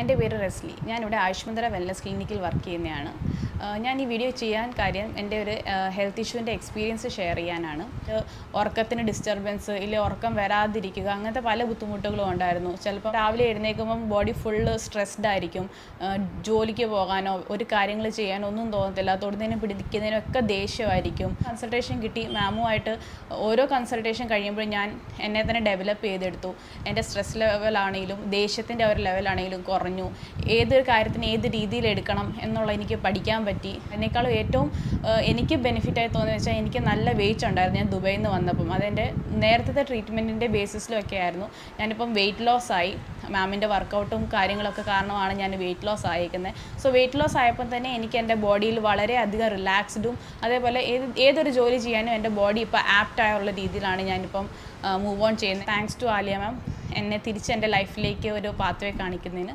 എൻ്റെ പേര് റെസ്ലി. ഞാനിവിടെ ആയുഷ്മന്ദര വെൽനസ് ക്ലിനിക്കിൽ വർക്ക് ചെയ്യുന്നതാണ്. ഞാൻ ഈ വീഡിയോ ചെയ്യാൻ കാര്യം എൻ്റെ ഒരു ഹെൽത്ത് ഇഷ്യൂവിൻ്റെ എക്സ്പീരിയൻസ് ഷെയർ ചെയ്യാനാണ്. ഉറക്കത്തിന് ഡിസ്റ്റർബൻസ്, ഇല്ല ഉറക്കം വരാതിരിക്കുക, അങ്ങനത്തെ പല ബുദ്ധിമുട്ടുകളും ഉണ്ടായിരുന്നു. ചിലപ്പോൾ രാവിലെ എഴുന്നേൽക്കുമ്പം ബോഡി ഫുള്ള് സ്ട്രെസ്ഡ് ആയിരിക്കും. ജോലിക്ക് പോകാനോ ഒരു കാര്യങ്ങൾ ചെയ്യാനോ ഒന്നും തോന്നത്തില്ല. തൊടുന്നതിനും പിടിക്കുന്നതിനും ഒക്കെ ദേഷ്യമായിരിക്കും. കൺസൾട്ടേഷൻ കിട്ടി. മാമുമായിട്ട് ഓരോ കൺസൾട്ടേഷൻ കഴിയുമ്പോൾ ഞാൻ എന്നെ തന്നെ ഡെവലപ്പ് ചെയ്തെടുത്തു. എൻ്റെ സ്ട്രെസ് ലെവലാണെങ്കിലും ദേഷ്യത്തിൻ്റെ ഒരു ലെവലാണെങ്കിലും കുറഞ്ഞു. ഏതൊരു കാര്യത്തിന് ഏത് രീതിയിൽ എടുക്കണം എന്നുള്ള എനിക്ക് പഠിക്കാൻ പറ്റി. അതിനേക്കാളും ഏറ്റവും എനിക്ക് ബെനിഫിറ്റായി തോന്നിയെന്ന് വെച്ചാൽ എനിക്ക് നല്ല വെയിറ്റ് ഉണ്ടായിരുന്നു ഞാൻ ദുബൈയിൽ നിന്ന് വന്നപ്പം. അതെൻ്റെ നേരത്തെ ട്രീറ്റ്മെൻറ്റിൻ്റെ ബേസിസിലൊക്കെ ആയിരുന്നു. ഞാനിപ്പം വെയിറ്റ് ലോസ് ആയി. മാമിൻ്റെ വർക്കൗട്ടും കാര്യങ്ങളൊക്കെ കാരണമാണ് ഞാൻ വെയിറ്റ് ലോസ് ആയിരിക്കുന്നത്. സോ വെയിറ്റ് ലോസ് ആയപ്പോൾ തന്നെ എനിക്ക് എൻ്റെ ബോഡിയിൽ വളരെയധികം റിലാക്സ്ഡും അതേപോലെ ഏതൊരു ജോലി ചെയ്യാനും എൻ്റെ ബോഡി ഇപ്പോൾ ആപ്റ്റായുള്ള രീതിയിലാണ് ഞാനിപ്പം മൂവ് ഓൺ ചെയ്യുന്നത്. താങ്ക്സ് ടു ആലിയ മാം എന്നെ തിരിച്ച് എൻ്റെ ലൈഫിലേക്ക് ഒരു പാത്വേ കാണിക്കുന്നതിന്.